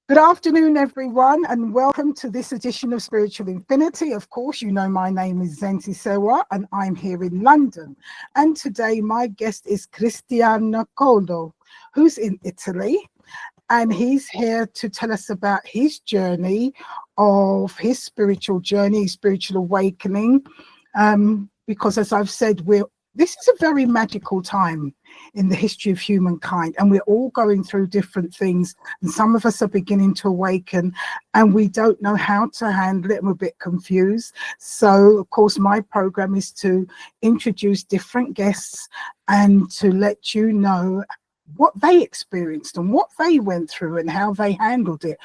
Good afternoon, everyone, and welcome to this edition of Spiritual Infinity. Of course, you know my name is Zenti Sewa, and I'm here in London. And today, my guest is Cristiano Colo, who's in Italy, and he's here to tell us about his journey of his spiritual journey, spiritual awakening. Because, as I've said, this is a very magical time in the history of humankind, and we're all going through different things, and some of us are beginning to awaken and we don't know how to handle it, and we're a bit confused. So of course my program is to introduce different guests and to let you know what they experienced and what they went through and how they handled it,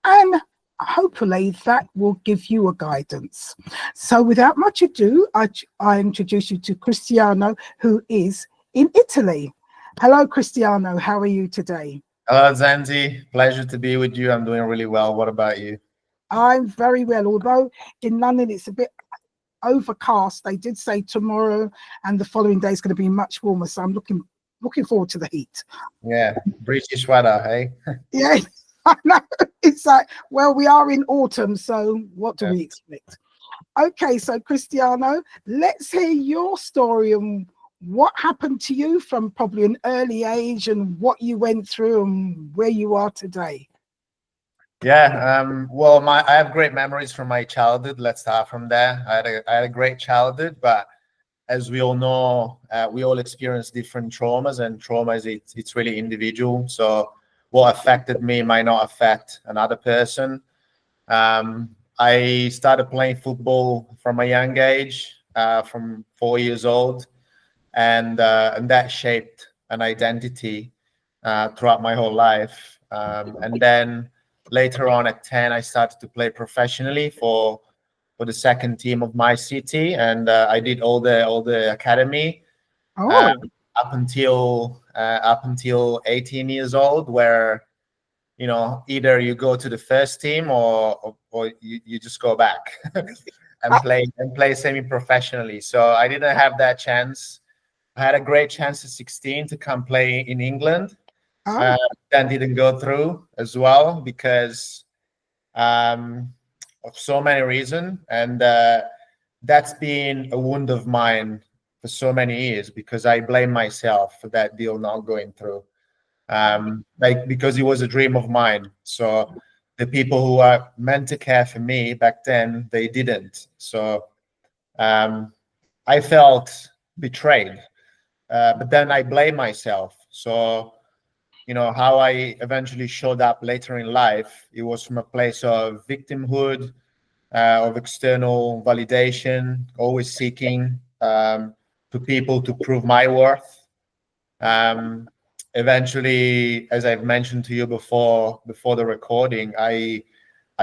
and hopefully that will give you a guidance. So without much ado, I introduce you to Cristiano, who is in Italy. Hello, Cristiano. How are you today? Hello, Zanzi. Pleasure to be with you. I'm doing really well. What about you? I'm very well, although in London it's a bit overcast. They did say tomorrow and the following day is going to be much warmer, so I'm looking forward to the heat. Yeah, British weather, hey? Yeah, I know. It's like, well, we are in autumn, so what do Yeah. we expect? Okay, so Cristiano, let's hear your story and what happened to you from probably an early age and what you went through and where you are today. Well, I have great memories from my childhood. Let's start from there. I had a great childhood, but as we all know, we all experience different traumas, and traumas it's really individual. So what affected me might not affect another person. I started playing football from a young age, from 4 years old, and that shaped an identity throughout my whole life. And then later on at 10, I started to play professionally for the second team of my city, and I did all the academy uh, Oh, up until 18 years old, where either you go to the first team or you just go back and play semi-professionally. So I didn't have that chance. I had a great chance at 16 to come play in England. oh, Uh, then didn't go through as well because of so many reasons. And that's been a wound of mine for so many years because I blame myself for that deal not going through. Like, because it was a dream of mine. So the people who are meant to care for me back then, they didn't. So um, I felt betrayed. But then I blame myself. So, how I eventually showed up later in life, it was from a place of victimhood, of external validation, always seeking to people to prove my worth. Um, Eventually, as I've mentioned to you before the recording, I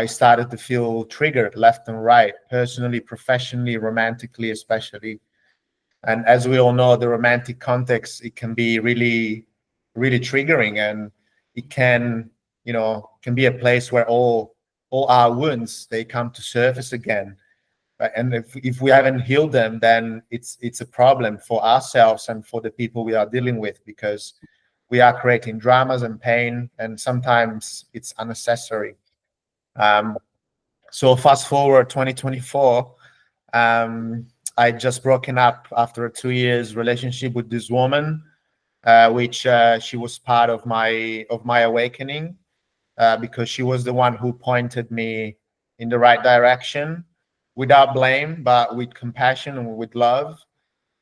started to feel triggered left and right, personally, professionally, romantically, especially. And as we all know, the romantic context, it can be really, really triggering, and it can be a place where all our wounds, they come to surface again. Right? And if we haven't healed them, then it's a problem for ourselves and for the people we are dealing with, because we are creating dramas and pain, and sometimes it's unnecessary. Um, so fast forward 2024, I just broken up after a 2 years relationship with this woman, which she was part of my awakening, because she was the one who pointed me in the right direction, without blame, but with compassion and with love.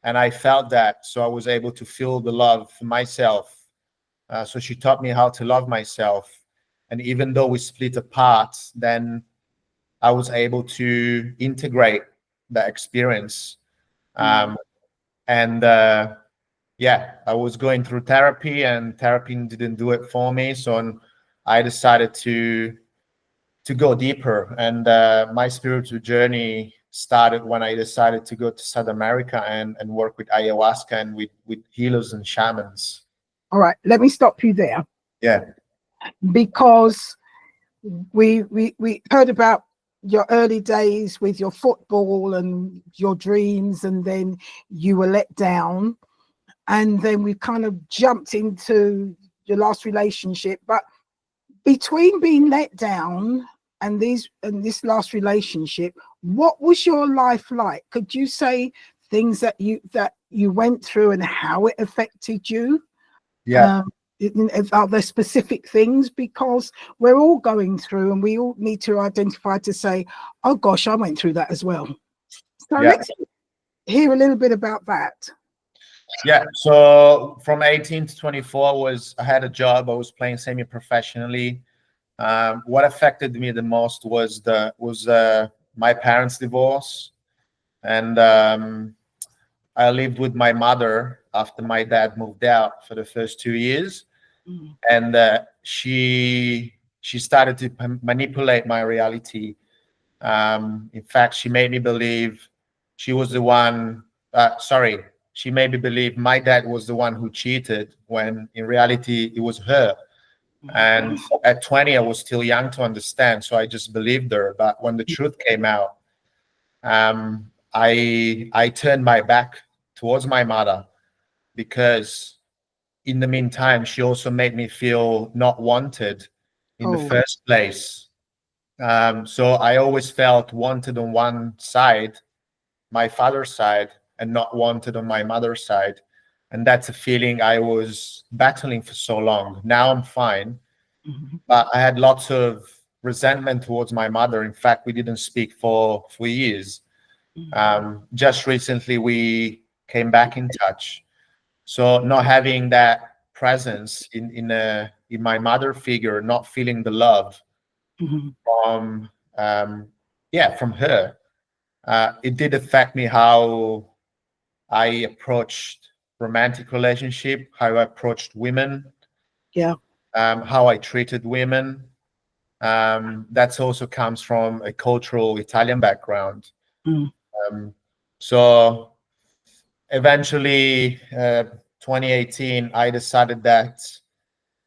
And I felt that, so I was able to feel the love for myself. So she taught me how to love myself. And even though we split apart, then I was able to integrate that experience. Um, and Yeah, I was going through therapy, and therapy didn't do it for me. So I decided to go deeper. And my spiritual journey started when I decided to go to South America and work with ayahuasca and with healers and shamans. all right. Let me stop you there Yeah. because we heard about your early days with your football and your dreams, and then you were let down, and then we kind of jumped into your last relationship. But between being let down and this last relationship, what was your life like? Could you say things that you went through and how it affected you? Yeah. Are there specific things? Because we're all going through, and we all need to identify to say, oh gosh, I went through that as well. So Yeah. let's hear a little bit about that. Yeah. So from 18 to 24 I had a job. I was playing semi-professionally. What affected me the most was my parents' divorce, and I lived with my mother after my dad moved out for the first 2 years, and she started to manipulate my reality. In fact, she made me believe she was the one. She made me believe my dad was the one who cheated, when in reality it was her. And at 20, I was still young to understand, so I just believed her. But when the truth came out, I turned my back towards my mother, because in the meantime, she also made me feel not wanted in the first place. So I always felt wanted on one side, my father's side, and not wanted on my mother's side. And that's a feeling I was battling for so long. Now I'm fine, but I had lots of resentment towards my mother. In fact, we didn't speak for years. Just recently, we came back in touch. So not having that presence in my mother figure, not feeling the love from from her, it did affect me how I approached romantic relationship, how I approached women, how I treated women. That also comes from a cultural Italian background. So eventually, 2018, I decided that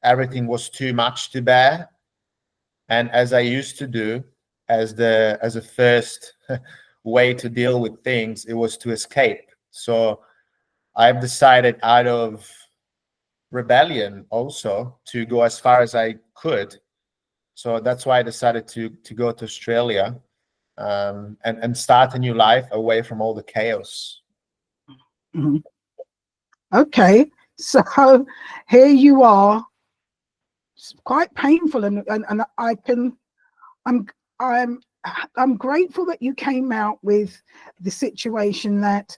everything was too much to bear, and as I used to do, as a first way to deal with things, it was to escape. So I've decided, out of rebellion, also to go as far as I could. So that's why I decided to go to Australia, and start a new life away from all the chaos. Okay, so here you are. It's quite painful, and I'm I'm grateful that you came out with the situation that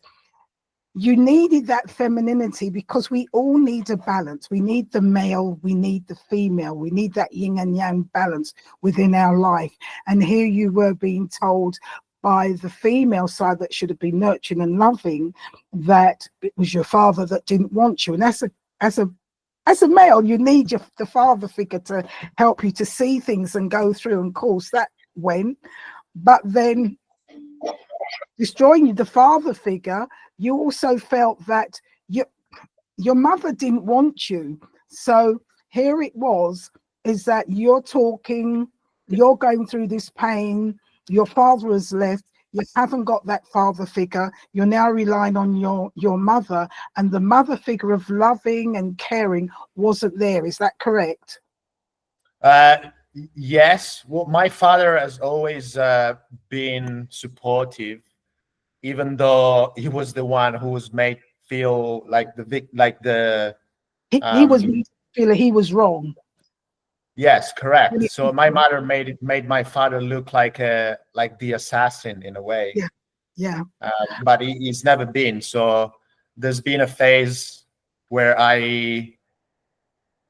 you needed that femininity, because we all need a balance. We need the male, we need the female, we need that yin and yang balance within our life. And here you were being told by the female side that should have been nurturing and loving, that it was your father that didn't want you. And as a male, you need the father figure to help you to see things and go through. And of course that went, but then destroying the father figure, you also felt that your mother didn't want you. So here it was, is that you're going through this pain, your father has left, you haven't got that father figure, you're now relying on your mother, and the mother figure of loving and caring wasn't there. Is that correct? Yes. Well, my father has always been supportive, even though he was the one who was made feel like He was feeling he was wrong. Yes, correct. So my mother made my father look like the assassin in a way. Yeah. But he's never been. So there's been a phase where I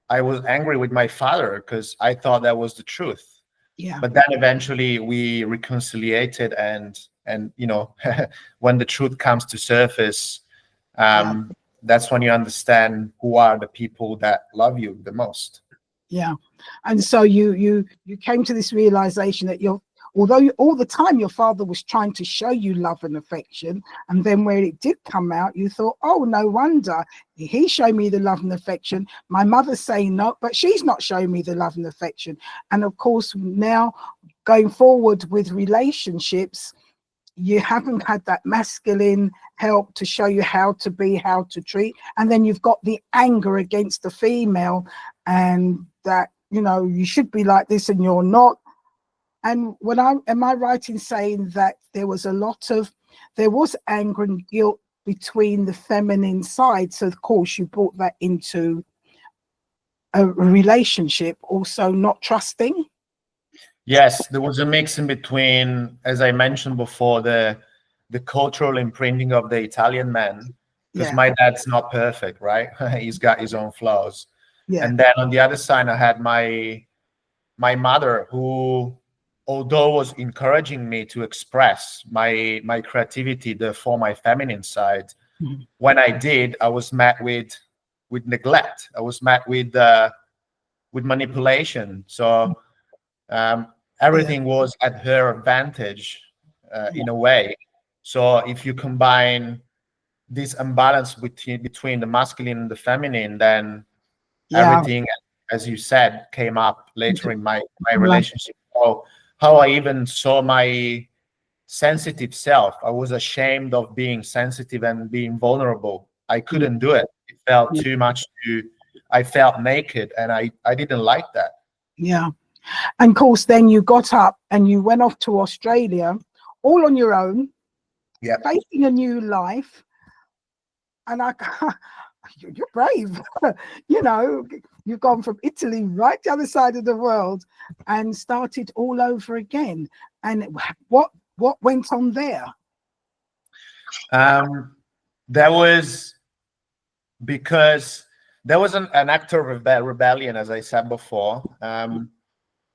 was angry with my father, because I thought that was the truth. Yeah. But then eventually we reconciliated, and when the truth comes to surface, that's when you understand who are the people that love you the most. Yeah. And so you came to this realization that although all the time your father was trying to show you love and affection, and then when it did come out, you thought, oh, no wonder he showed me the love and affection. My mother's saying no, but she's not showing me the love and affection. And of course, now going forward with relationships, you haven't had that masculine help to show you how to be, how to treat. And then you've got the anger against the female, and that you know, you should be like this and you're not. And am I right in saying that there was anger and guilt between the feminine side? So of course you brought that into a relationship, also not trusting. Yes, there was a mix in between, as I mentioned before, the cultural imprinting of the Italian man, because Yeah, my dad's not perfect, right? He's got his own flaws. yeah, And then on the other side, I had my mother, who, although was encouraging me to express my creativity, therefore my feminine side, mhm, when I did, I was met with neglect. I was met with manipulation. So yeah, everything was at her advantage yeah, in a way. So if you combine this imbalance between the masculine and the feminine, then yeah. everything, as you said, came up later in my Right. relationship. Oh, how I even saw my sensitive self. I was ashamed of being sensitive and being vulnerable. I Mm, couldn't do it. It felt yeah, too much I felt naked, and I didn't like that. yeah. And of course, then you got up and you went off to Australia all on your own, Yep. facing a new life. And you're brave. You know, you've gone from Italy right to the other side of the world and started all over again. And what went on there? There was because there was an act of rebellion, as I said before.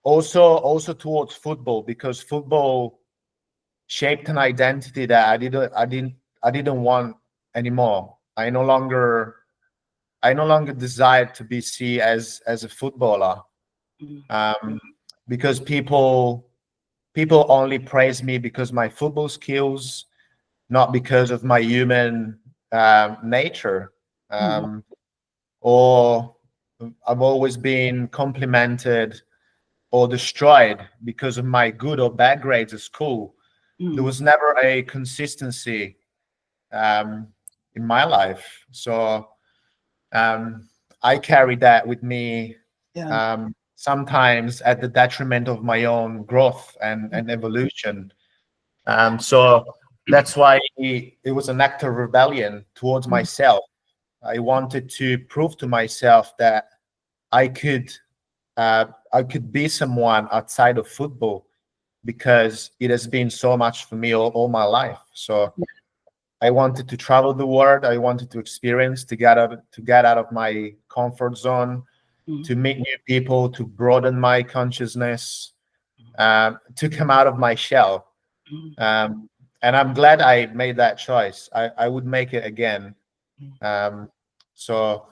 Also towards football, because football shaped an identity that I didn't want anymore. I no longer desired to be seen as a footballer, um, because people only praise me because my football skills, not because of my human nature. Mm, Um, or I've always been complimented or destroyed because of my good or bad grades at school. There mm, was never a consistency um, in my life. So I carry that with me, yeah. sometimes at the detriment of my own growth and evolution. So that's why it was an act of rebellion towards Mm, myself. I wanted to prove to myself that I could I could be someone outside of football, because it has been so much for me all my life. So I wanted to travel the world. I wanted to experience, to get out of my comfort zone, mm, to meet new people, to broaden my consciousness, to come out of my shell. mm, Um, and I'm glad I made that choice. I would make it again. mm. Um, so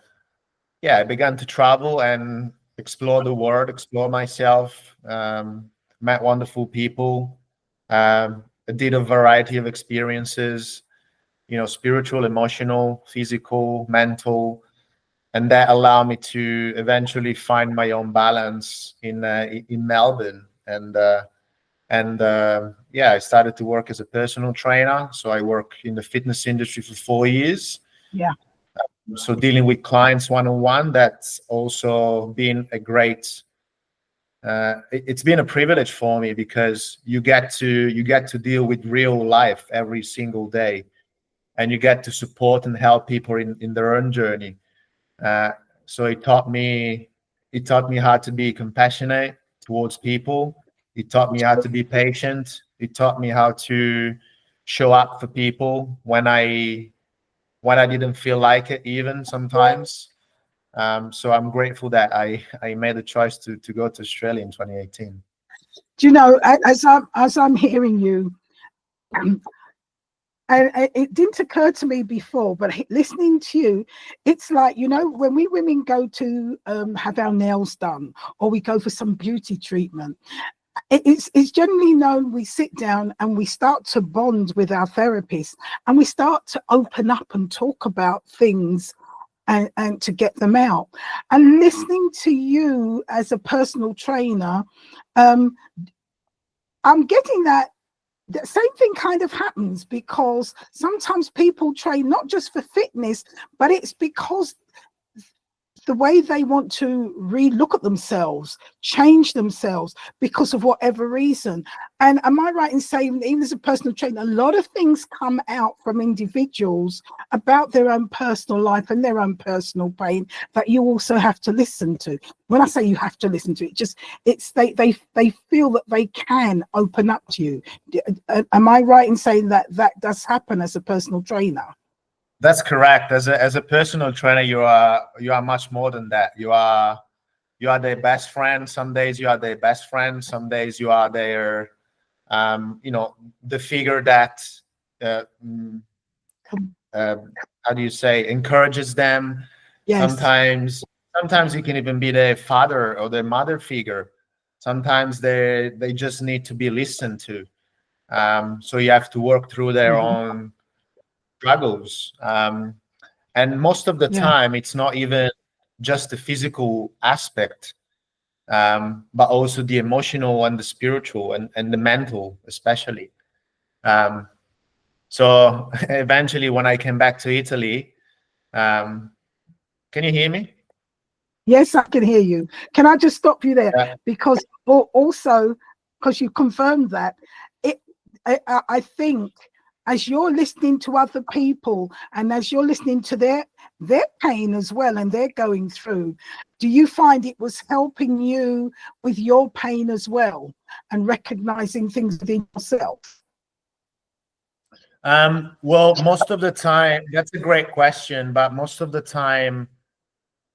yeah, I began to travel and explore the world, explore myself, met wonderful people, I did a variety of experiences, spiritual, emotional, physical, mental, and that allowed me to eventually find my own balance in Melbourne. And yeah, I started to work as a personal trainer. So I work in the fitness industry for 4 years. Yeah. So dealing with clients one-on-one, that's also been a great. It's been a privilege for me, because you get to deal with real life every single day, and you get to support and help people in their own journey. Uh, so it taught me how to be compassionate towards people. It taught me how to be patient. It taught me how to show up for people when I didn't feel like it, even sometimes. So I'm grateful that I made the choice to go to Australia in 2018. Do you know, as I'm hearing you, and it didn't occur to me before, but listening to you, it's like, you know, when we women go to have our nails done, or we go for some beauty treatment, it's generally known, we sit down and we start to bond with our therapist, and we start to open up and talk about things, and to get them out. And listening to you as a personal trainer, um, I'm getting that the same thing kind of happens, because sometimes people train not just for fitness, but it's because the way they want to re-look at themselves, change themselves because of whatever reason. And am I right in saying, even as a personal trainer, a lot of things come out from individuals about their own personal life and their own personal pain that you also have to listen to? When I say you have to listen to it, they feel that they can open up to you. Am I right in saying that that does happen as a personal trainer? That's correct. As a personal trainer, you are much more than that. You are their best friend. Some days you are their best friend. Some days you are their the figure that how do you say, encourages them. Yes. Sometimes you can even be their father or their mother figure. Sometimes they just need to be listened to. So you have to work through their own struggles. And most of the time, it's not even just the physical aspect, but also the emotional and the spiritual and the mental, especially. So eventually, when I came back to Italy, can you hear me? Yes, I can hear you. Can I just stop you there? Yeah. Because also, because you confirmed that, I think as you're listening to other people and as you're listening to their pain as well and they're going through, do you find it was helping you with your pain as well and recognizing things within yourself? Well, most of the time, that's a great question, but most of the time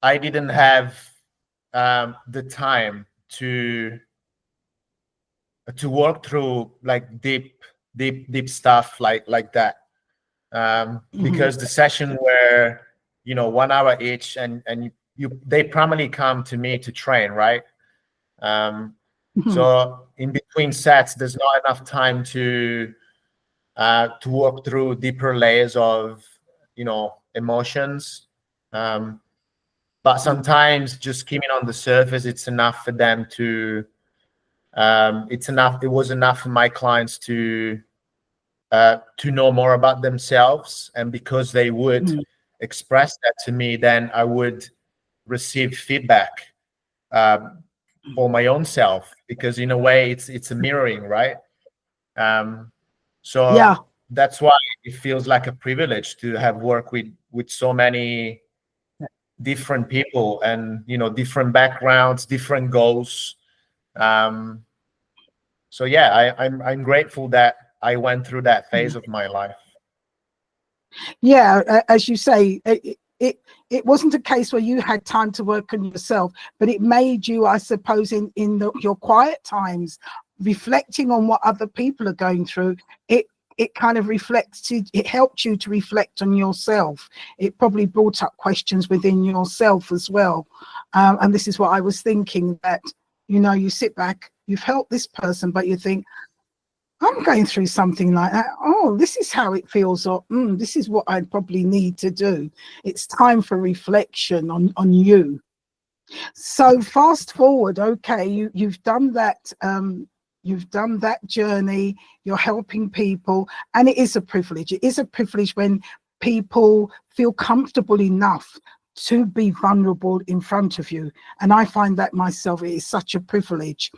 I didn't have the time to work through like deep stuff like that. Because the session were 1 hour each, and they primarily come to me to train, right? So in between sets, there's not enough time to work through deeper layers of emotions. But sometimes just keeping on the surface, it's enough for them to it was enough for my clients to know more about themselves. And because they would express that to me, then I would receive feedback for my own self, because in a way it's a mirroring, right? So that's why it feels like a privilege to have worked with so many different people and different backgrounds, different goals. So yeah, I'm grateful that I went through that phase of my life. Yeah, as you say, it wasn't a case where you had time to work on yourself, but it made you, I suppose, in your quiet times, reflecting on what other people are going through. It kind of reflects, it helped you to reflect on yourself. It probably brought up questions within yourself as well. And this is what I was thinking, that, you sit back, you've helped this person, but you think, I'm going through something like that. Oh, this is how it feels. Or this is what I probably need to do. It's time for reflection on you. So fast forward. Okay, you've done that. You've done that journey. You're helping people, and it is a privilege. It is a privilege when people feel comfortable enough to be vulnerable in front of you. And I find that myself, it is such a privilege.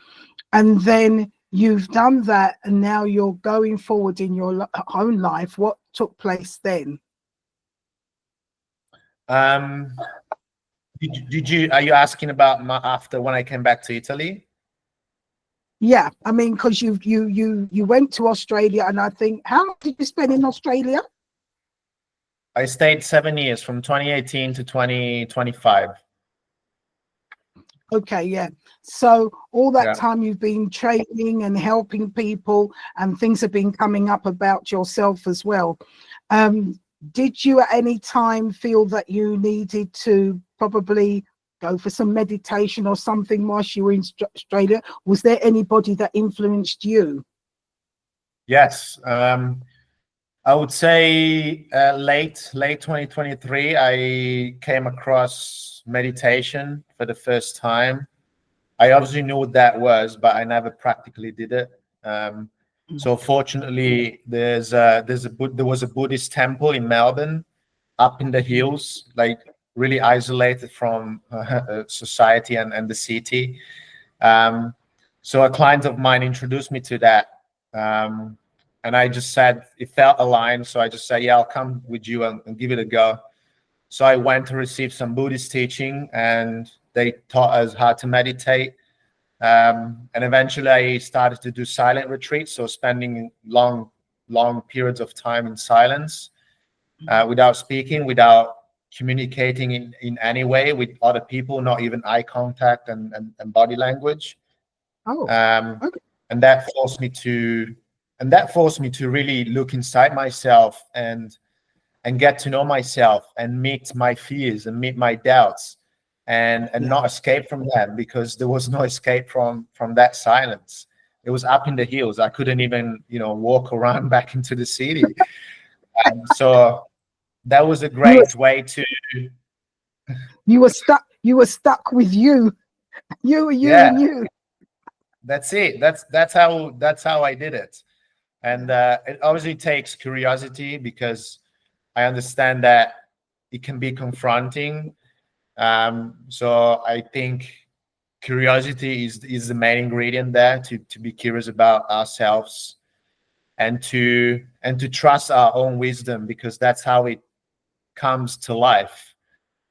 And then you've done that, and now you're going forward in your own life. What took place then? Are you asking about after when I came back to Italy? Yeah, I mean, because you went to Australia, and I think, how long did you spend in Australia? I stayed 7 years, from 2018 to 2025. Okay, yeah. So all that time you've been training and helping people, and things have been coming up about yourself as well. Did you at any time feel that you needed to probably go for some meditation or something whilst you were in Australia? Was there anybody that influenced you? Yes. I would say late 2023, I came across meditation for the first time. I obviously knew what that was, but I never practically did it. So fortunately, there was a Buddhist temple in Melbourne, up in the hills, like really isolated from society and the city. So a client of mine introduced me to that. And I just said, it felt aligned. So I just said, yeah, I'll come with you and give it a go. So I went to receive some Buddhist teaching, and they taught us how to meditate. And eventually I started to do silent retreats. So spending long periods of time in silence, without speaking, without communicating in any way with other people, not even eye contact and body language. Okay. And that forced me to really look inside myself and get to know myself and meet my fears and meet my doubts, and not escape from them, because there was no escape from that silence. It was up in the hills. I couldn't even walk around back into the city. So that was a great way to. You were stuck with you. You and you. That's it. That's how I did it. And it obviously takes curiosity, because I understand that it can be confronting. So I think curiosity is the main ingredient there, to be curious about ourselves, and to trust our own wisdom, because that's how it comes to life,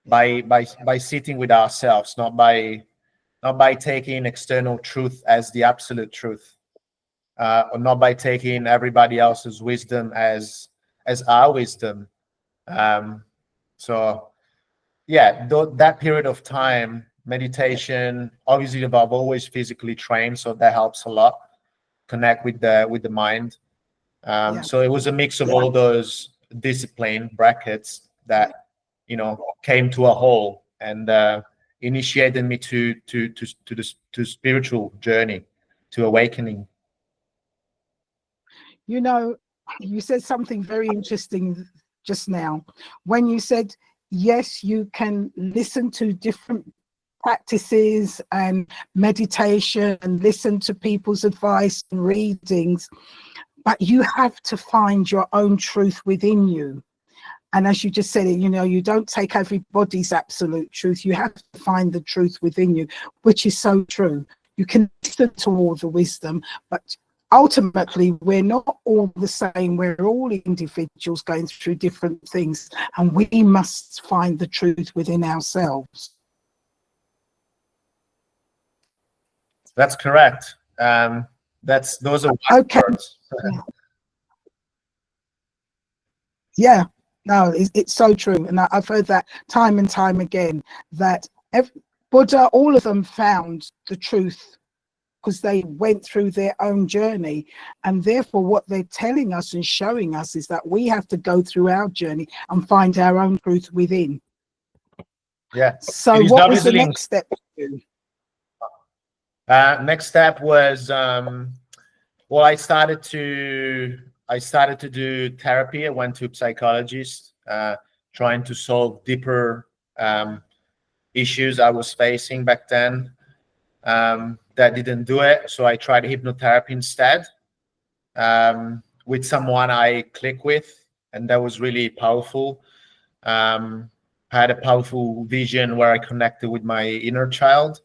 by sitting with ourselves, not by taking external truth as the absolute truth, or not by taking everybody else's wisdom as our wisdom. So yeah, that period of time, meditation, obviously I've always physically trained, so that helps a lot, connect with the mind. So it was a mix of all those discipline brackets that came to a whole, and initiated me to the spiritual journey, to awakening. You said something very interesting just now when you said, yes, you can listen to different practices and meditation and listen to people's advice and readings, but you have to find your own truth within you. And as you just said it, you don't take everybody's absolute truth. You have to find the truth within you, which is so true. You can listen to all the wisdom, but ultimately we're not all the same. We're all individuals going through different things, and we must find the truth within ourselves. That's correct. Those are okay words. Yeah, no, it's so true. And I've heard that time and time again, that Buddha, all of them found the truth because they went through their own journey. And therefore, what they're telling us and showing us is that we have to go through our journey and find our own truth within. Yeah. So what was the next step? Next step was, well, I started to do therapy. I went to a psychologist, trying to solve deeper issues I was facing back then. That didn't do it, so I tried hypnotherapy instead, with someone I click with, and that was really powerful. I had a powerful vision where I connected with my inner child,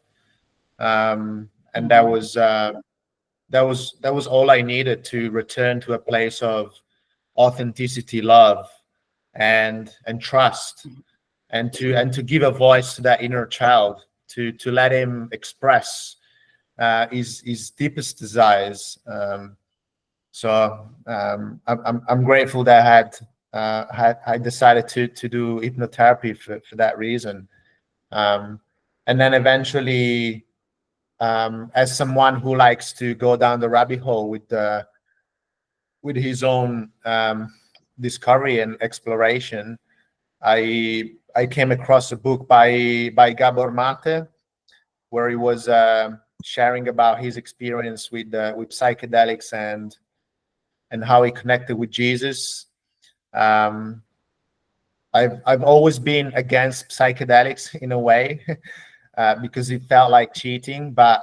and that was all I needed to return to a place of authenticity, love, and trust, and to give a voice to that inner child, to let him express his deepest desires. So I'm grateful that I decided to do hypnotherapy for that reason. And then eventually, as someone who likes to go down the rabbit hole with his own discovery and exploration, I came across a book by Gabor Mate, where he was sharing about his experience with psychedelics and how he connected with Jesus. I've always been against psychedelics in a way, because it felt like cheating, but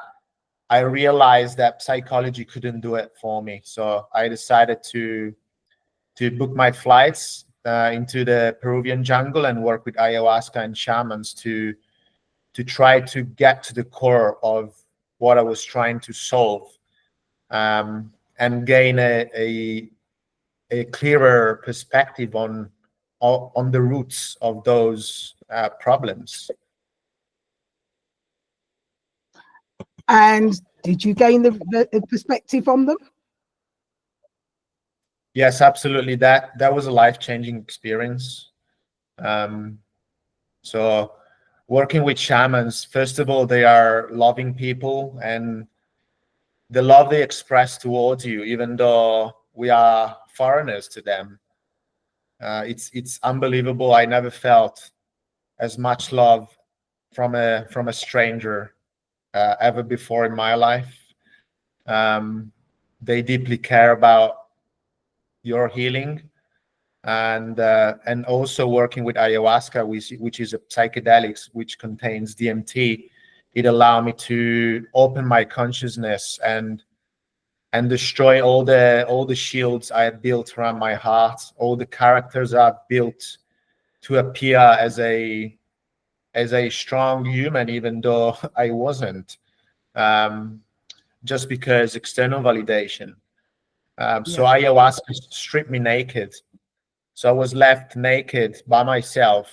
I realized that psychology couldn't do it for me. So I decided to book my flights into the Peruvian jungle and work with ayahuasca and shamans to try to get to the core of what I was trying to solve, and gain a clearer perspective on the roots of those problems. And did you gain the perspective on them? Yes, absolutely. That was a life-changing experience. So working with shamans, first of all, they are loving people, and the love they express towards you, even though we are foreigners to them, it's unbelievable. I never felt as much love from a stranger ever before in my life. They deeply care about your healing, and also working with ayahuasca, which is a psychedelics which contains DMT. It allowed me to open my consciousness and destroy all the shields I had built around my heart, all the characters I've built to appear as a strong human, even though I wasn't, just because external validation. So ayahuasca stripped me naked. So I was left naked by myself,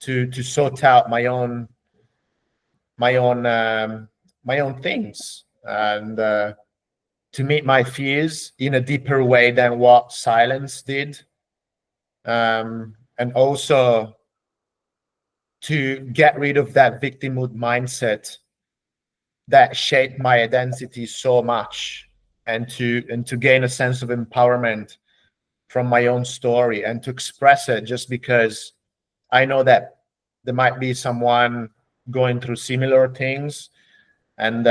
to sort out my own things, and to meet my fears in a deeper way than what silence did, and also to get rid of that victimhood mindset that shaped my identity so much, and to gain a sense of empowerment from my own story, and to express it just because I know that there might be someone going through similar things, and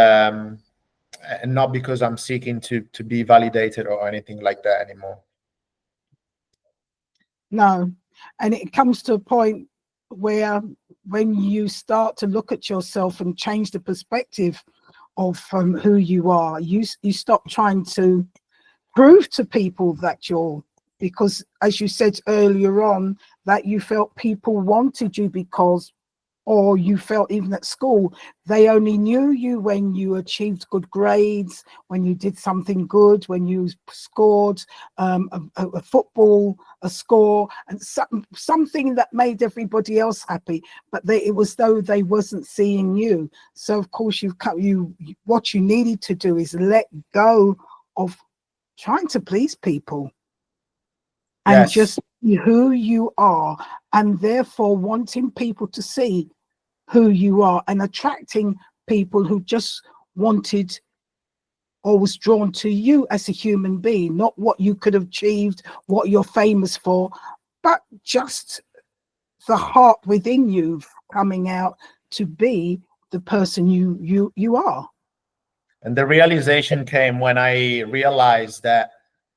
not because I'm seeking to be validated or anything like that anymore. No. And it comes to a point where when you start to look at yourself and change the perspective of who you are, you stop trying to prove to people that you're, because as you said earlier on, that you felt people wanted you because, or you felt even at school, they only knew you when you achieved good grades, when you did something good, when you scored a football, a score, and something that made everybody else happy. But it was though they wasn't seeing you. So of course what you needed to do is let go of trying to please people, and Yes. just be who you are, and therefore wanting people to see who you are, and attracting people who just wanted or was drawn to you as a human being, not what you could have achieved, what you're famous for, but just the heart within you coming out to be the person you are. And the realization came when I realized that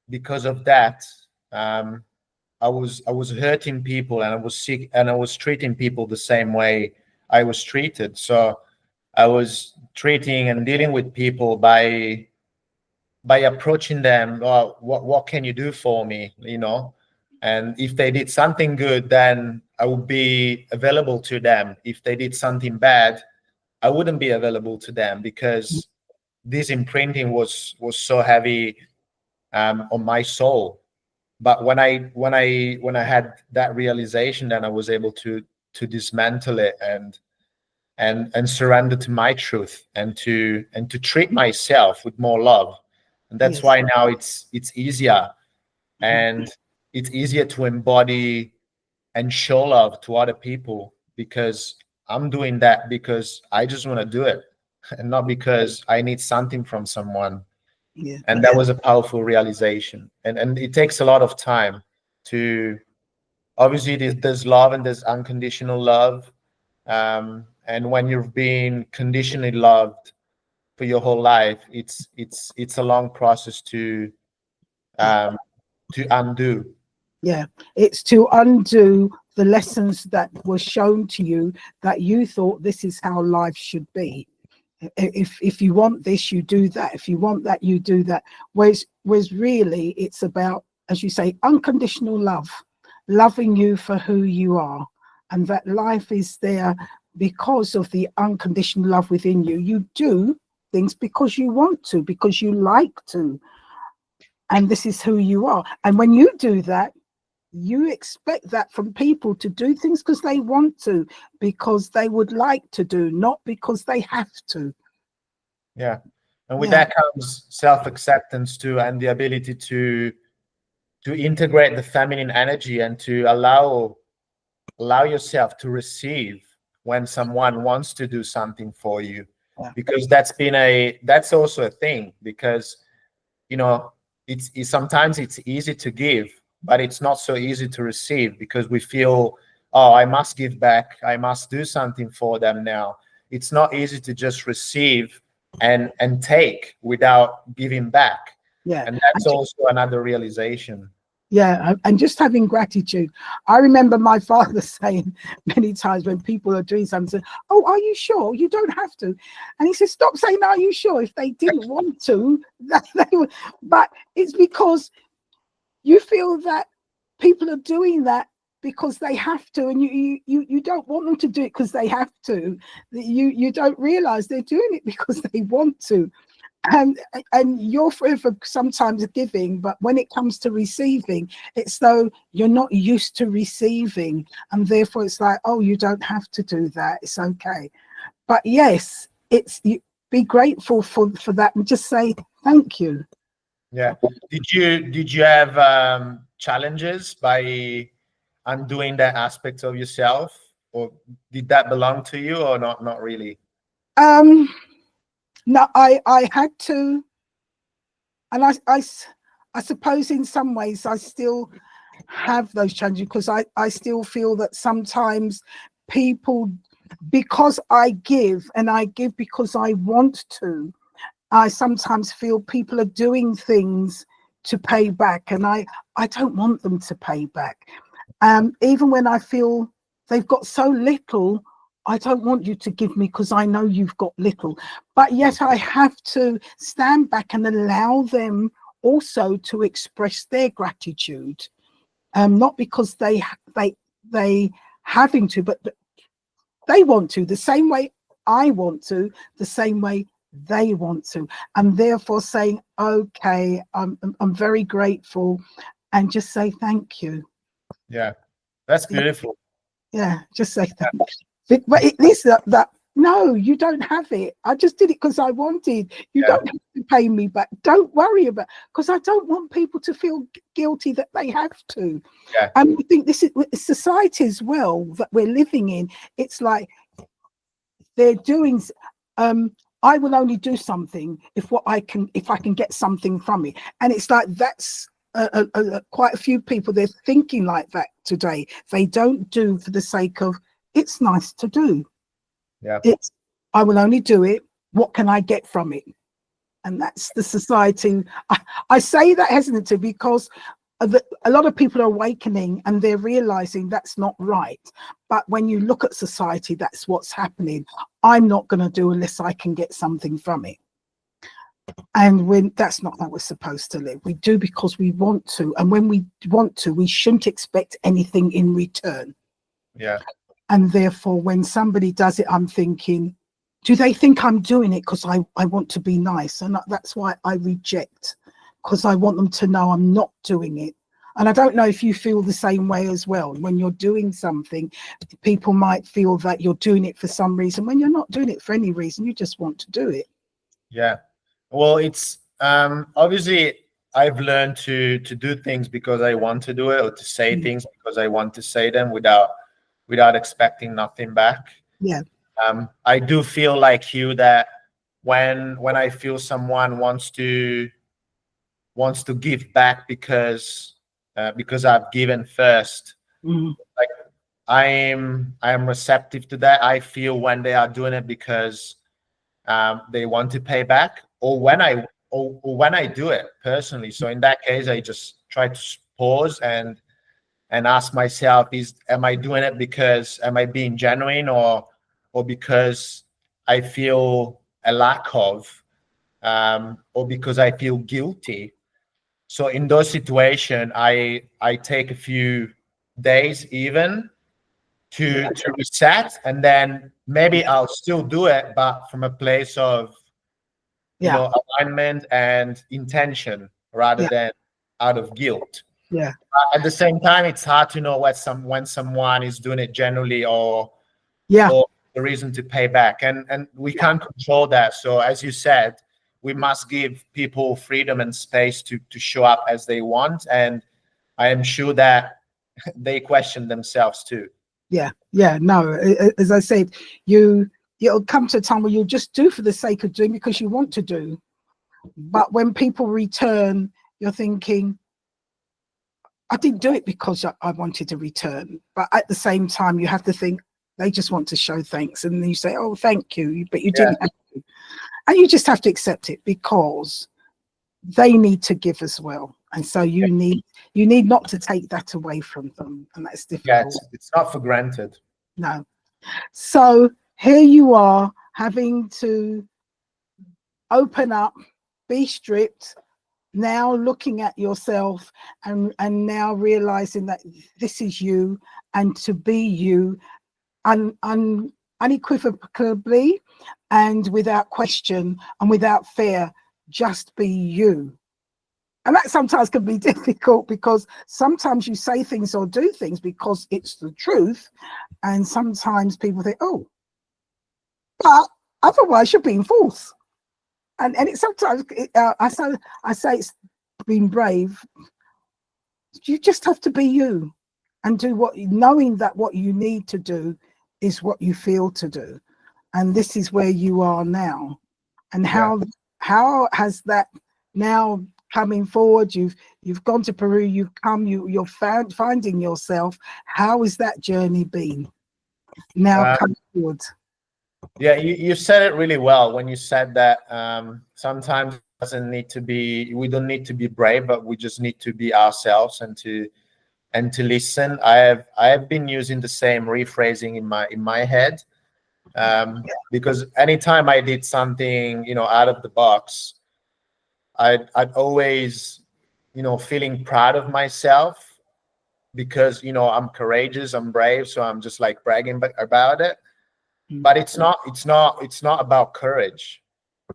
because of that, I was hurting people, and I was sick, and I was treating people the same way I was treated. So I was treating and dealing with people by approaching them. Oh, what can you do for me? And if they did something good, then I would be available to them. If they did something bad, I wouldn't be available to them, because this imprinting was so heavy on my soul. But when I had that realization, then I was able to dismantle it and surrender to my truth, and to treat myself with more love. And that's why now it's easier, and it's easier to embody and show love to other people, because I'm doing that because I just want to do it, and not because I need something from someone. And that was a powerful realization. And it takes a lot of time to, obviously there's love and there's unconditional love. And when you've been conditionally loved for your whole life, it's a long process to undo. Yeah, it's to undo the lessons that were shown to you, that you thought this is how life should be. If you want this, you do that. If you want that, you do that. Whereas really, it's about as you say, unconditional love, loving you for who you are, and that life is there because of the unconditional love within you. You do things because you want to, because you like to, and this is who you are. And when you do that, you expect that from people, to do things because they want to, because they would like to do, not because they have to. Yeah. And with Yeah. that comes self-acceptance too, and the ability to integrate the feminine energy and to allow yourself to receive when someone wants to do something for you. Yeah. Because that's also a thing, because it's sometimes it's easy to give, but it's not so easy to receive, because we feel, oh, I must give back, I must do something for them now. It's not easy to just receive and take without giving back. Yeah. And that's also another realization. Yeah, and just having gratitude. I remember my father saying many times when people are doing something, "Oh, are you sure? You don't have to." And he says, "Stop saying, 'Are you sure?' If they didn't want to, they would." But it's because you feel that people are doing that because they have to, and you don't want them to do it because they have to. You don't realize they're doing it because they want to. And you're forever sometimes giving, but when it comes to receiving, it's though you're not used to receiving, and therefore it's like, oh, you don't have to do that, it's okay. But yes, it's, you be grateful for that, and just say thank you. Yeah. Did you have challenges by undoing that aspect of yourself, or did that belong to you, or not really? No, I had to, and I suppose in some ways I still have those challenges, because I still feel that sometimes people, because I give, and I give because I want to, I sometimes feel people are doing things to pay back, and I don't want them to pay back. Even when I feel they've got so little, I don't want you to give me because I know you've got little. But yet I have to stand back and allow them also to express their gratitude, not because they having to, but they want to, the same way I want to, the same way they want to, and therefore saying, okay, I'm very grateful, and just say thank you. Yeah, that's beautiful. Yeah, just say thank you. But it is that no, you don't have it. I just did it because I wanted. You Yeah. don't have to pay me back. Don't worry about, because I don't want people to feel guilty that they have to. Yeah. And I think this is society as well that we're living in. It's like they're doing. I will only do something if I can get something from it, and it's like that's quite a few people. They're thinking like that today. They don't do for the sake of, it's nice to do. Yeah. It's, I will only do it, what can I get from it? And that's the society. I say that hesitantly because a lot of people are awakening and they're realizing that's not right. But when you look at society, that's what's happening. I'm not going to do unless I can get something from it. And when that's not how we're supposed to live. We do because we want to. And when we want to, we shouldn't expect anything in return. Yeah. And therefore, when somebody does it, I'm thinking, do they think I'm doing it because I want to be nice? And that's why I reject, because I want them to know I'm not doing it. And I don't know if you feel the same way as well. When you're doing something, people might feel that you're doing it for some reason, when you're not doing it for any reason, you just want to do it. Yeah. Well, it's obviously I've learned to do things because I want to do it, or to say things because I want to say them without expecting nothing back. Yeah. I do feel like you, that when I feel someone wants to give back because I've given first, like I am receptive to that. I feel when they are doing it because they want to pay back, or when I do it personally. So in that case, I just try to pause and ask myself, am I doing it because, am I being genuine, or because I feel a lack of, or because I feel guilty. So in those situations, I take a few days even to reset, and then maybe I'll still do it, but from a place of Yeah. alignment and intention rather Yeah. than out of guilt. Yeah. At the same time, it's hard to know when someone is doing it generally Yeah. or the reason to pay back, and we can't control that. So as you said, we must give people freedom and space to show up as they want, and I am sure that they question themselves too. Yeah. Yeah. No, as I said, it'll come to a time where you'll just do for the sake of doing because you want to do. But when people return, you're thinking, I didn't do it because I wanted to return. But at the same time, you have to think they just want to show thanks. And then you say, oh, thank you. But you didn't have to. And you just have to accept it because they need to give as well. And so you need not to take that away from them. And that's difficult. Yeah, it's not for granted. No. So here you are having to open up, be stripped, now looking at yourself and now realizing that this is you, and to be you unequivocally and without question and without fear, just be you. And that sometimes can be difficult because sometimes you say things or do things because it's the truth, and sometimes people think, oh, but otherwise you're being false. And it sometimes I say it's being brave. You just have to be you and do knowing that what you need to do is what you feel to do. And this is where you are now. And how has that now coming forward? You've gone to Peru, you're finding yourself. How has that journey been now coming forward? Yeah, you said it really well when you said that sometimes it doesn't need to be, we don't need to be brave, but we just need to be ourselves and to listen. I have been using the same rephrasing in my head, because anytime I did something out of the box, I'd always feeling proud of myself because I'm courageous, I'm brave, so I'm just like bragging about it. But it's not about courage.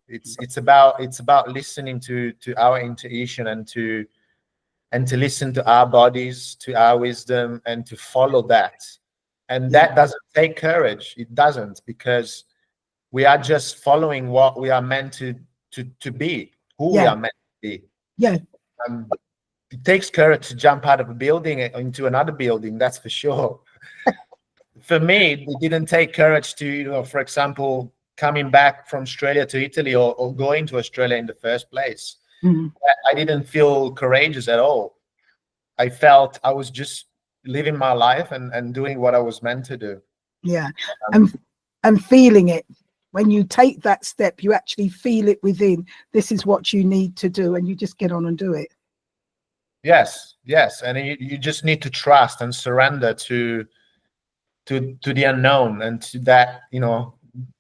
It's about listening to our intuition and to listen to our bodies, to our wisdom, and to follow that. And that doesn't take courage. It doesn't, because we are just following what we are meant to be, who we are meant to be. Yeah. It takes courage to jump out of a building into another building, that's for sure. For me, it didn't take courage to, for example, coming back from Australia to Italy or going to Australia in the first place. Mm-hmm. I didn't feel courageous at all. I felt I was just living my life and doing what I was meant to do. Yeah. And feeling it. When you take that step, you actually feel it within. This is what you need to do, and you just get on and do it. Yes. And you just need to trust and surrender to the unknown, and to that,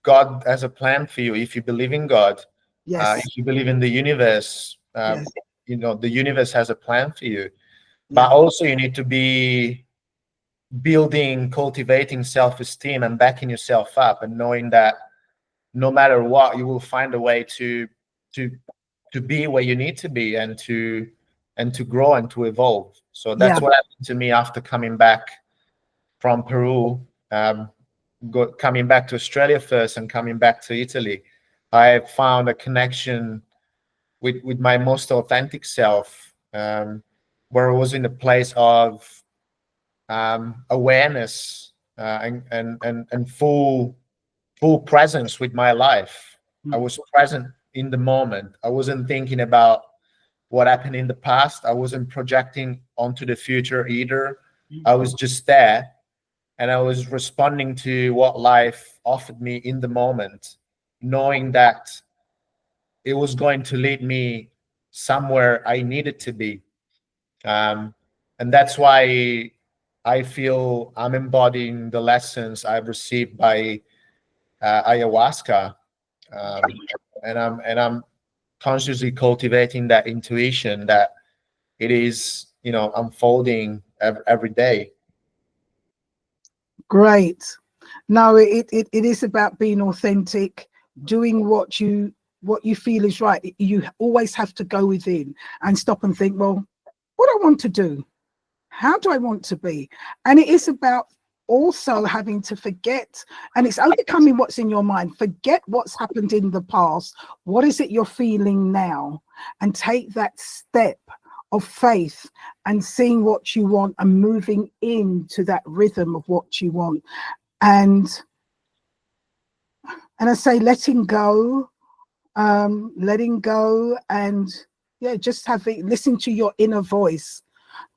God has a plan for you. If you believe in God, if you believe in the universe, the universe has a plan for you. But also you need to be cultivating self-esteem and backing yourself up, and knowing that no matter what, you will find a way to be where you need to be, and to grow and to evolve. So that's what happened to me after coming back from Peru, coming back to Australia first and coming back to Italy. I found a connection with my most authentic self, where I was in a place of awareness and full presence with my life. I was present in the moment. I wasn't thinking about what happened in the past. I wasn't projecting onto the future either. I was just there, and I was responding to what life offered me in the moment, knowing that it was going to lead me somewhere I needed to be. And that's why I feel I'm embodying the lessons I've received by ayahuasca, and I'm consciously cultivating that intuition, that it is, unfolding every day. Great. No, it is about being authentic, doing what you feel is right. You always have to go within and stop and think, well, what do I want to do? How do I want to be? And it is about also having to forget, and it's overcoming what's in your mind. Forget what's happened in the past. What is it you're feeling now? And take that step of faith and seeing what you want and moving into that rhythm of what you want. And I say letting go, and yeah, just listen to your inner voice,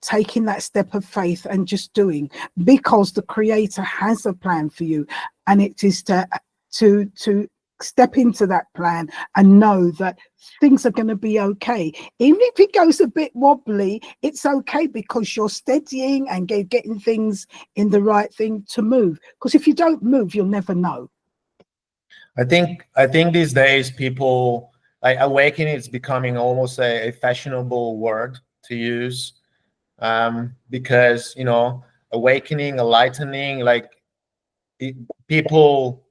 taking that step of faith and just doing, because the creator has a plan for you, and it is to step into that plan and know that things are going to be okay. Even if it goes a bit wobbly, it's okay, because you're steadying and getting things in the right thing to move. Because if you don't move, you'll never know. I think these days people, like, awakening is becoming almost a fashionable word to use, because awakening, enlightening, like people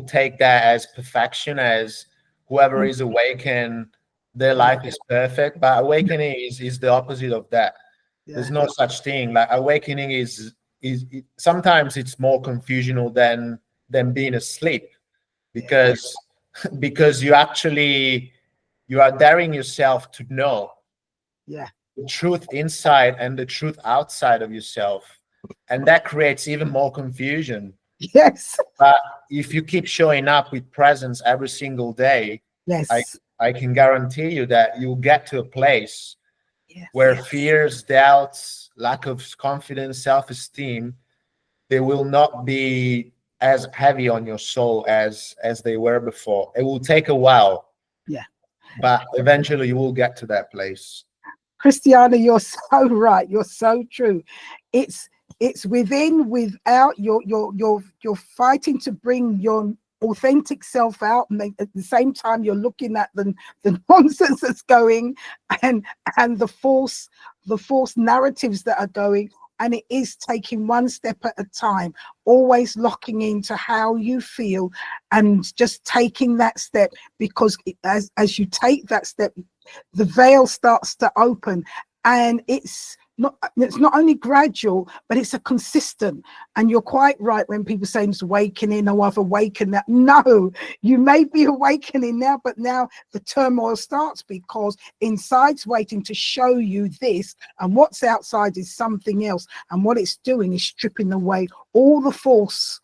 take that as perfection, as whoever is awakened, their life is perfect. But awakening is the opposite of that. Yeah. There's no such thing. Like, awakening is sometimes it's more confusional than being asleep, because you are daring yourself to know Yeah. the truth inside and the truth outside of yourself, and that creates even more confusion. Yes. But if you keep showing up with presence every single day, Yes. I can guarantee you that you'll get to a place where fears, doubts, lack of confidence, self-esteem, they will not be as heavy on your soul as they were before. It will take a while. Yeah. But eventually you will get to that place. Cristiano, you're so right. You're so true. It's within, without. You're fighting to bring your authentic self out, and at the same time you're looking at the nonsense that's going, and the false narratives that are going. And it is taking one step at a time, always locking into how you feel and just taking that step, because as you take that step, the veil starts to open, and it's not only gradual, but it's a consistent. And you're quite right when people say it's awakening, or I've awakened that. No, you may be awakening now, but now the turmoil starts, because inside's waiting to show you this, and what's outside is something else. And what it's doing is stripping away all the false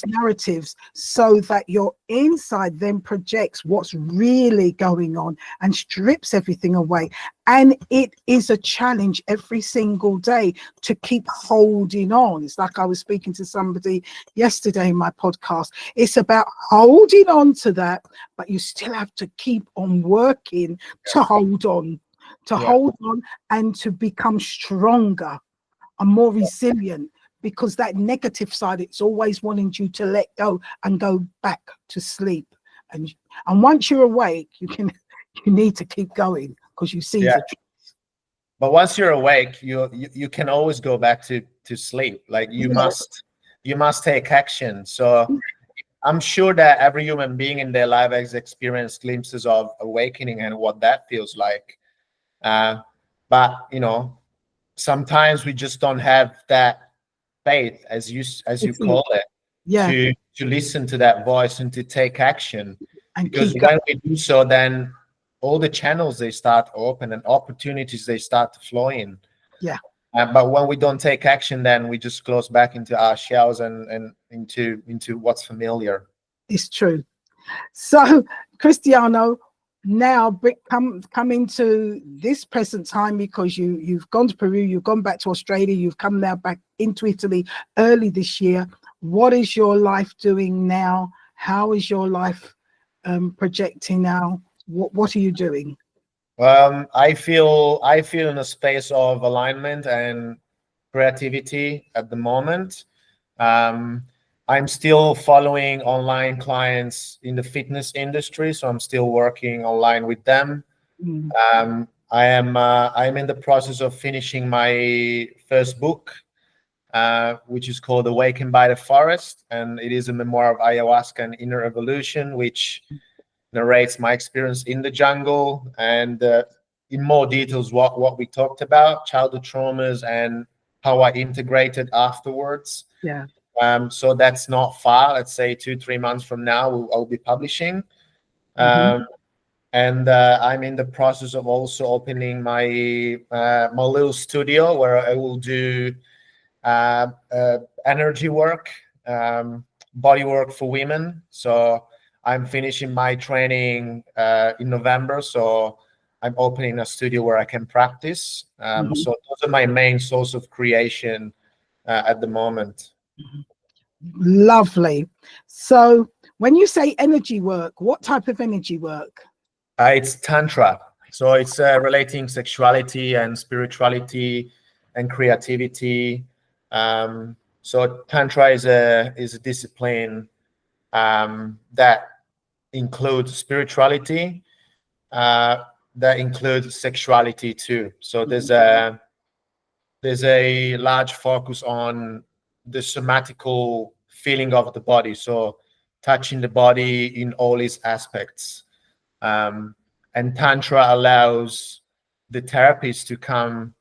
narratives, so that your inside then projects what's really going on and strips everything away. And it is a challenge every single day to keep holding on. It's like I was speaking to somebody yesterday in my podcast. It's about holding on to that, but you still have to keep on working to hold on, hold on, and to become stronger and more resilient. Because that negative side, it's always wanting you to let go and go back to sleep. And once you're awake, you need to keep going, because you see the truth. But once you're awake, you can always go back to sleep. Like, you must take action. So I'm sure that every human being in their life has experienced glimpses of awakening and what that feels like. But sometimes we just don't have that faith, as you call it, to listen to that voice and to take action. And because when we do so, then all the channels, they start open, and opportunities, they start to flow in. But when we don't take action, then we just close back into our shells and into what's familiar. It's true. So, Cristiano, now come into this present time, because you've gone to Peru, you've gone back to Australia, you've come now back into Italy early this year. What is your life doing now? How is your life projecting now? What are you doing? I feel in a space of alignment and creativity at the moment. I'm still following online clients in the fitness industry, so I'm still working online with them. I'm in the process of finishing my first book, which is called Awakened by the Forest, and it is a memoir of ayahuasca and inner evolution, which narrates my experience in the jungle and in more details what we talked about, childhood traumas, and how I integrated afterwards. Yeah. So that's not far. Let's say 2-3 months from now, I'll be publishing. And I'm in the process of also opening my my little studio where I will do energy work, body work for women. So I'm finishing my training in November. So I'm opening a studio where I can practice. So those are my main source of creation at the moment. Lovely. So when you say energy work, what type of energy work? It's Tantra. So it's relating sexuality and spirituality and creativity. So Tantra is a discipline that includes spirituality, that includes sexuality too. So there's a large focus on the somatical feeling of the body. So touching the body in all its aspects. And Tantra allows the therapist to come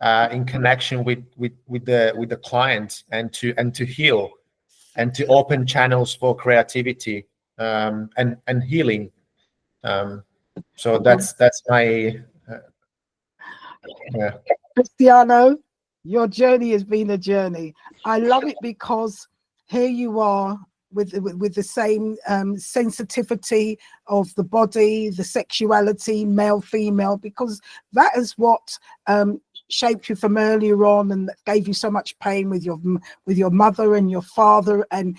in connection with the client and to heal and to open channels for creativity and healing. So that's my yeah. Cristiano, your journey has been a journey. I love it because here you are with the same sensitivity of the body, the sexuality, male, female, because that is what shaped you from earlier on and gave you so much pain with your mother and your father, and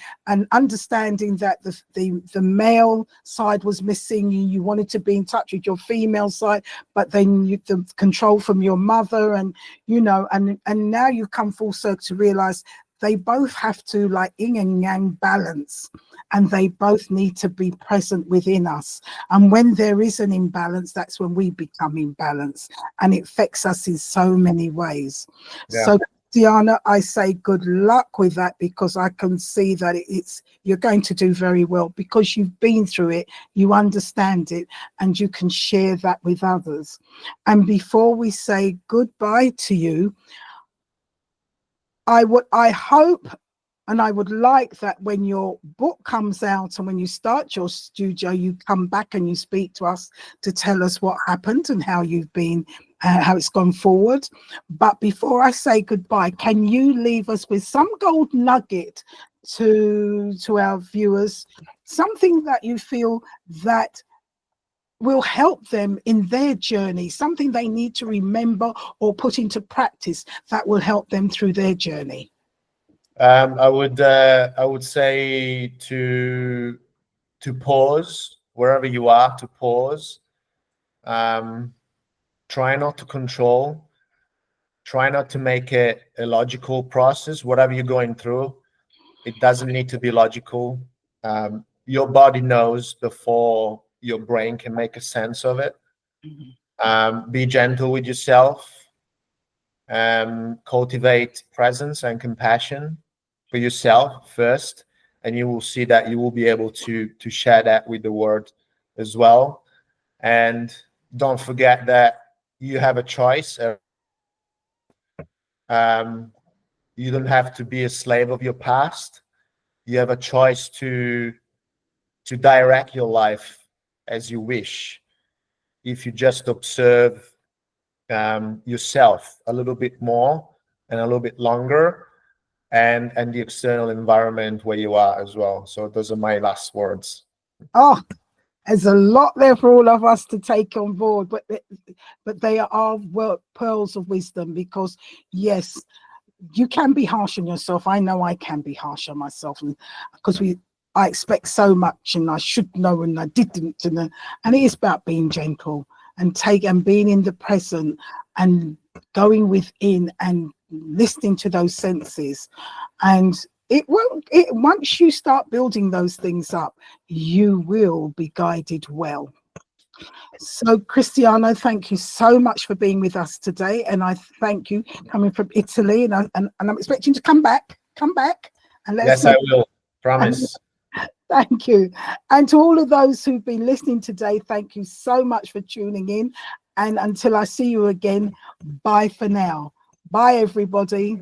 understanding that the male side was missing. You wanted to be in touch with your female side, but then the control from your mother, and and now you come full circle to realize they both have to, like yin and yang, balance, and they both need to be present within us. And when there is an imbalance, that's when we become imbalanced, and it affects us in so many ways. Yeah. So Diana, I say good luck with that, because I can see that you're going to do very well, because you've been through it, you understand it, and you can share that with others. And before we say goodbye to you, I hope and I would like that when your book comes out and when you start your studio, you come back and you speak to us to tell us what happened and how you've been, how it's gone forward. But before I say goodbye, can you leave us with some gold nugget to our viewers, something that you feel that will help them in their journey, something they need to remember or put into practice that will help them through their journey? I would say to pause wherever you are, to pause. Try not to control. Try not to make it a logical process. Whatever you're going through, it doesn't need to be logical. Your body knows before your brain can make a sense of it. Be gentle with yourself. Cultivate presence and compassion for yourself first, and you will see that you will be able to share that with the world as well. And don't forget that you have a choice. You don't have to be a slave of your past. You have a choice to direct your life as you wish, if you just observe yourself a little bit more and a little bit longer, and the external environment where you are as well. So those are my last words. Oh, there's a lot there for all of us to take on board, but they are pearls of wisdom, because yes, you can be harsh on yourself. I know I can be harsh on myself, because I expect so much, and I should know, and I didn't, and it is about being gentle and being in the present and going within and listening to those senses. And once you start building those things up, you will be guided well. So, Cristiano, thank you so much for being with us today, and I thank you coming from Italy, and I'm expecting to come back, and let us Yes, know. I will. Promise. Thank you. And to all of those who've been listening today, thank you so much for tuning in. And until I see you again, bye for now. Bye, everybody.